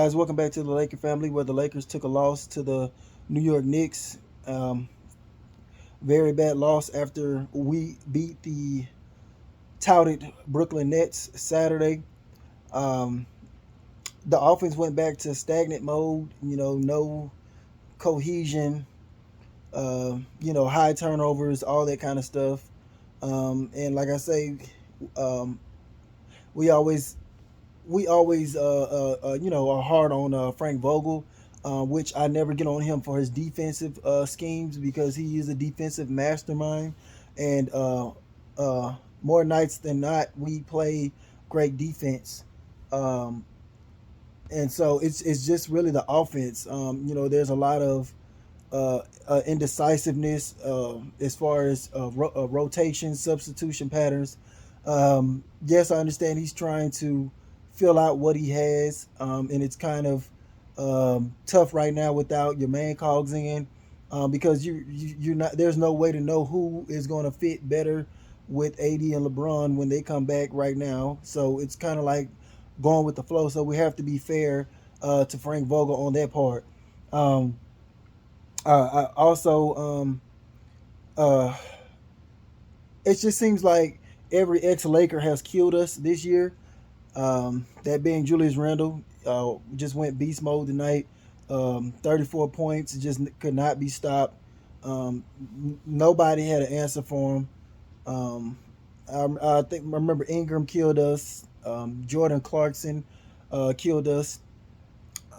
guys? Welcome back to the Laker family, where the Lakers took a loss to the New York Knicks. Very bad loss after we beat the touted Brooklyn Nets Saturday. Um, the offense went back to stagnant mode. No cohesion. High turnovers, all that kind of stuff. And like I say, um, we always are hard on Frank Vogel, which I never get on him for his defensive schemes because he is a defensive mastermind, and more nights than not we play great defense, um, and so it's just really the offense. There's a lot of indecisiveness as far as rotation, substitution patterns. Yes, I understand he's trying to fill out what he has, and it's kind of tough right now without your main cogs in, because you're not. There's no way to know who is going to fit better with AD and LeBron when they come back right now. So it's kind of like going with the flow. So we have to be fair to Frank Vogel on that part. Um, I also, uh, it just seems like every ex Laker has killed us this year. That being Julius Randle, just went beast mode tonight. 34 points, just could not be stopped. Nobody had an answer for him. Um, I remember Ingram killed us. Jordan Clarkson killed us.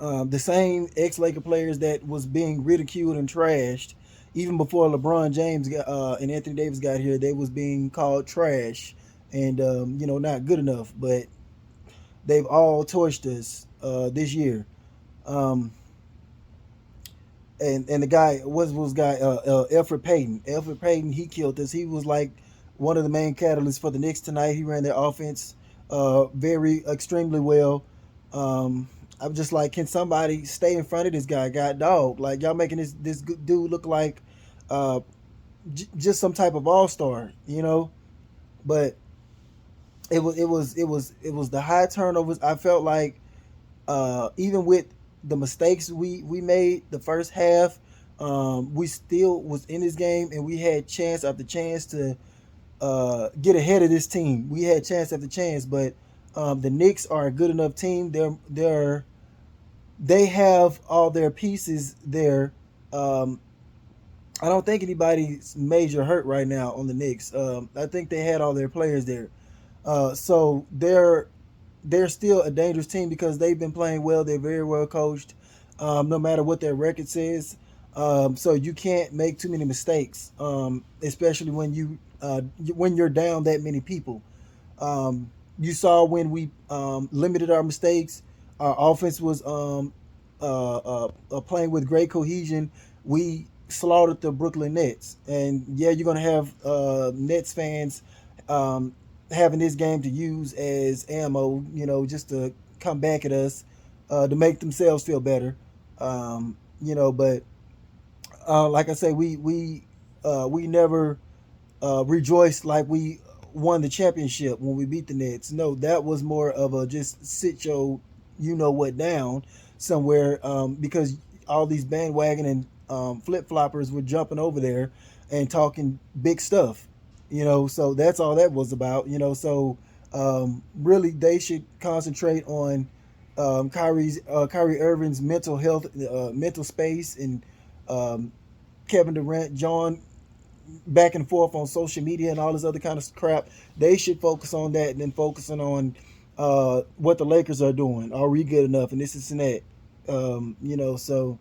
The same ex-Laker players that was being ridiculed and trashed even before LeBron James and Anthony Davis got here. They was being called trash and not good enough. But they've all torched us this year. Um, and the guy was guy Alfred Payton. Alfred Payton, he killed us. He was like one of the main catalysts for the Knicks tonight. He ran their offense very extremely well. I'm just like, can somebody stay in front of this guy? God dog, like y'all making this dude look like uh, just some type of all star, But it was the high turnovers. I felt like even with the mistakes we made the first half, we still was in this game and we had chance after chance to get ahead of this team. We had chance after chance, but the Knicks are a good enough team. They have all their pieces there. Um, I don't think anybody's major hurt right now on the Knicks. I think they had all their players there. So they're still a dangerous team because they've been playing well. They're very well coached, no matter what their record says. So you can't make too many mistakes, especially when you're down that many people. You saw when we limited our mistakes. Our offense was playing with great cohesion. We slaughtered the Brooklyn Nets, and yeah, you're gonna have Nets fans um, having this game to use as ammo, just to come back at us to make themselves feel better. But like I say, we never rejoiced like we won the championship when we beat the Nets. No, that was more of a just sit your what down somewhere, because all these bandwagon and flip floppers were jumping over there and talking big stuff. So that's all that was about. So really they should concentrate on Kyrie Irving's mental health, mental space, and um, Kevin Durant, John back and forth on social media and all this other kind of crap. They should focus on that and then focusing on what the Lakers are doing. Are we good enough? And this and that. So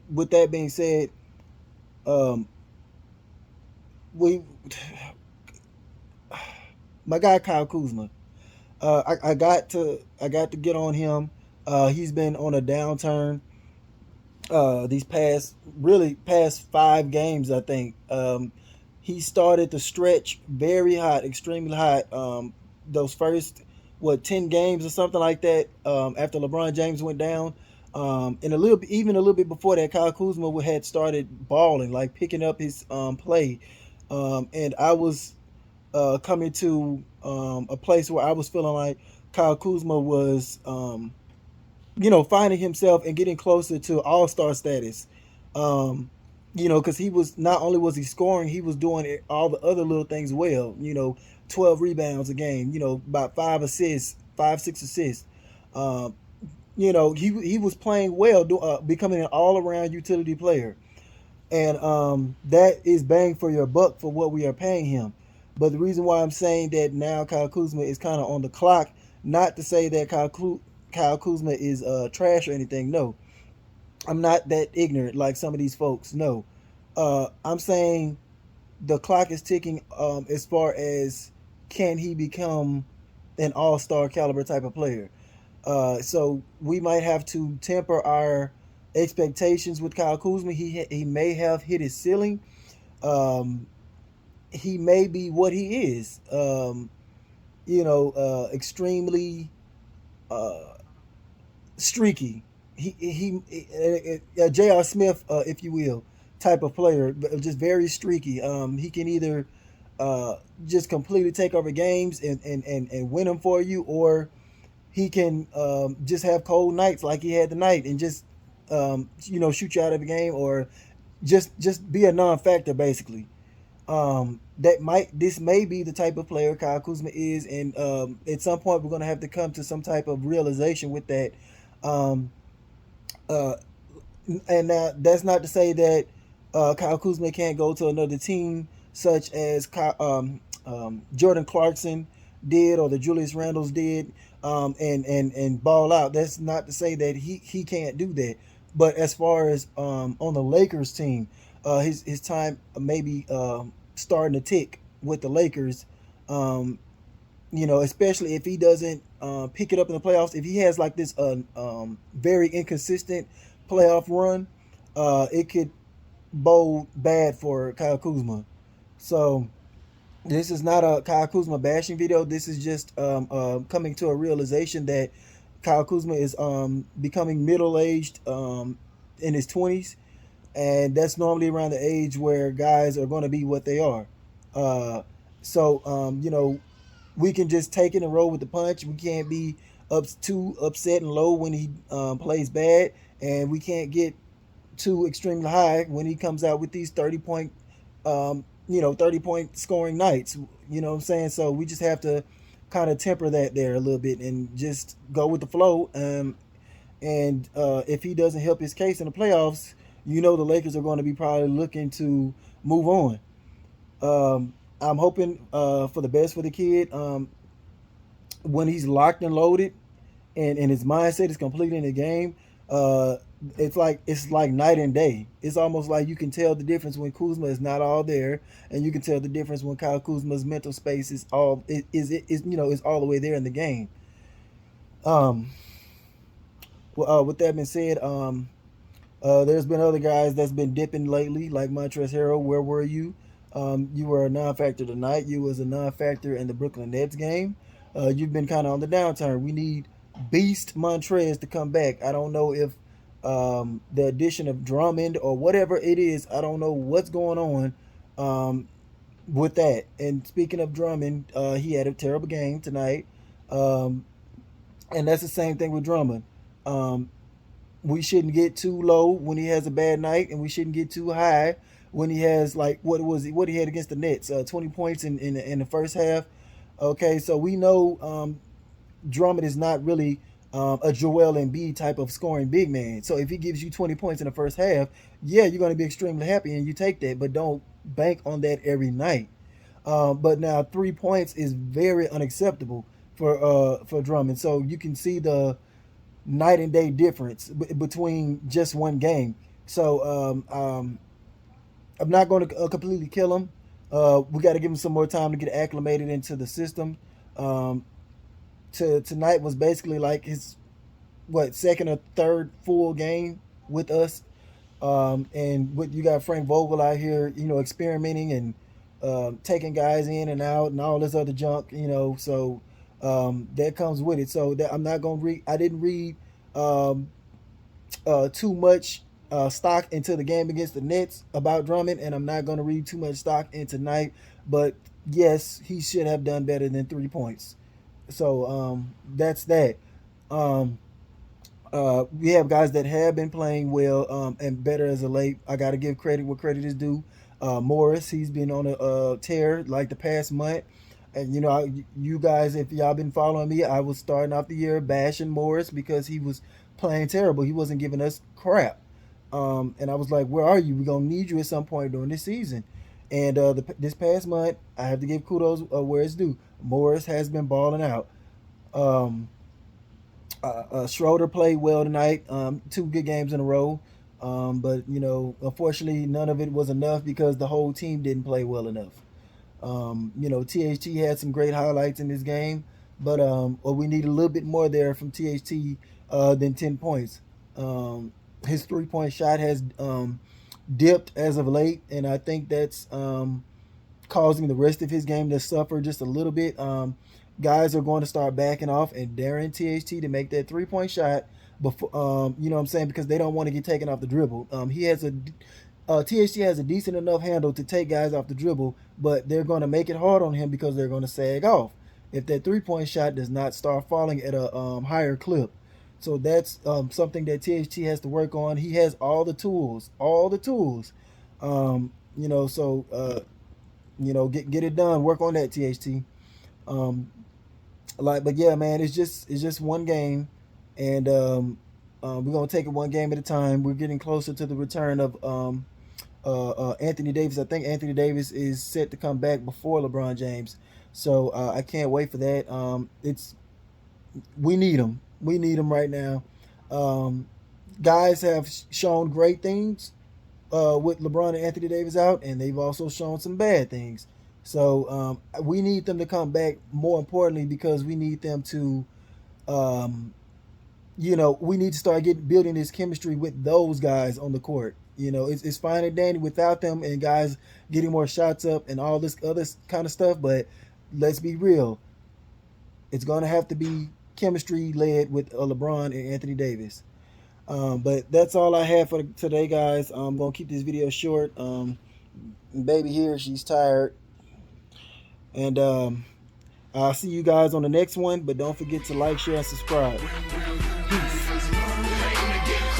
with that being said, um, we my guy Kyle Kuzma. I got to get on him. He's been on a downturn these past 5 games. I think he started to stretch very hot, extremely hot. Those first 10 games or something like that, after LeBron James went down, and even a little bit before that, Kyle Kuzma had started balling, like picking up his play, and I was coming to a place where I was feeling like Kyle Kuzma was, finding himself and getting closer to All Star status. Um, because he was not only was he scoring, he was doing all the other little things well. 12 rebounds a game. About 5 assists, 5 6 assists. Um, he was playing well, becoming an all around utility player, and that is bang for your buck for what we are paying him. But the reason why I'm saying that now Kyle Kuzma is kind of on the clock, not to say that Kyle Kuzma is trash or anything. No, I'm not that ignorant like some of these folks. No, I'm saying the clock is ticking as far as can he become an all star caliber type of player. So we might have to temper our expectations with Kyle Kuzma. He may have hit his ceiling. Um, he may be what he is. Extremely uh, streaky. J.R. Smith, if you will, type of player, but just very streaky. He can either just completely take over games and win them for you, or he can just have cold nights like he had tonight and just shoot you out of the game, or just be a non-factor basically. This may be the type of player Kyle Kuzma is, and at some point we're going to have to come to some type of realization with that. Um, uh, and now that's not to say that Kyle Kuzma can't go to another team such as Jordan Clarkson did, or the Julius Randles did, and ball out. That's not to say that he can't do that. But as far as on the Lakers team, his time maybe starting to tick with the Lakers. Um, especially if he doesn't pick it up in the playoffs. If he has like this very inconsistent playoff run, it could bode bad for Kyle Kuzma. So this is not a Kyle Kuzma bashing video. This is just coming to a realization that Kyle Kuzma is becoming middle aged in his 20s, and that's normally around the age where guys are going to be what they are. Uh, so we can just take it and roll with the punch. We can't be too upset and low when he plays bad, and we can't get too extremely high when he comes out with these 30-point scoring nights. You know what I'm saying? So we just have to kind of temper that there a little bit and just go with the flow. And if he doesn't help his case in the playoffs, the Lakers are going to be probably looking to move on. I'm hoping for the best for the kid. When he's locked and loaded, and his mindset is completely in the game, uh, it's like night and day. It's almost like you can tell the difference when Kuzma is not all there, and you can tell the difference when Kyle Kuzma's mental space is all the way there in the game. Um, with that being said, there's been other guys that's been dipping lately, like Montrezl Harrell. Where were you? You were a non-factor tonight. You was a non-factor in the Brooklyn Nets game. You've been kind of on the downturn. We need Beast Montrez to come back. I don't know if the addition of Drummond or whatever it is. I don't know what's going on with that. And speaking of Drummond, he had a terrible game tonight, um, and that's the same thing with Drummond. Um, we shouldn't get too low when he has a bad night, and we shouldn't get too high when he has like what he had against the Nets, 20 points in the first half. Okay, so we know Drummond is not really a Joel Embiid type of scoring big man. So if he gives you 20 points in the first half, yeah, you're going to be extremely happy and you take that, but don't bank on that every night. But now 3 points is very unacceptable for Drummond. So you can see the night and day difference between just one game. So I'm not going to completely kill him. We got to give him some more time to get acclimated into the system. Um, Tonight was basically like his second or third full game with us. And with you got Frank Vogel out here, experimenting and taking guys in and out and all this other junk, So that comes with it. So that I'm not gonna read. I didn't read um, too much stock into the game against the Nets about Drummond, and I'm not gonna read too much stock in tonight. But yes, he should have done better than 3 points. So that's that. Um, we have guys that have been playing well and better as of late. I got to give credit where credit is due. Morris, he's been on a tear like the past month. And you guys, if y'all been following me, I was starting off the year bashing Morris because he was playing terrible. He wasn't giving us crap. And I was like, "Where are you? We're gonna need you at some point during this season." And this past month, I have to give kudos where it's due. Morris has been balling out. Um, Schroeder played well tonight. Two good games in a row. But unfortunately, none of it was enough because the whole team didn't play well enough. THT had some great highlights in this game, but well, we need a little bit more there from THT than 10 points. His 3 point shot has dipped as of late, and I think that's causing the rest of his game to suffer just a little bit. Guys are going to start backing off and daring THT to make that 3 point shot before, you know what I'm saying, because they don't want to get taken off the dribble. He has a THT has a decent enough handle to take guys off the dribble, but they're going to make it hard on him because they're going to sag off if that 3 point shot does not start falling at a higher clip. So that's something that THT has to work on. He has all the tools, all the tools. So get it done. Work on that, THT. Um, but yeah, man, it's just one game, and we're gonna take it one game at a time. We're getting closer to the return of Anthony Davis. I think Anthony Davis is set to come back before LeBron James, so I can't wait for that. It's We need him. We need him right now. Um, Guys have shown great things with LeBron and Anthony Davis out, and they've also shown some bad things. So we need them to come back. More importantly, because we need them to, um, we need to start getting building this chemistry with those guys on the court. It's fine and dandy without them and guys getting more shots up and all this other kind of stuff. But let's be real, it's going to have to be chemistry led with LeBron and Anthony Davis. But that's all I have for today, guys. I'm gonna keep this video short. Baby here, she's tired, and I'll see you guys on the next one. But don't forget to like, share, and subscribe.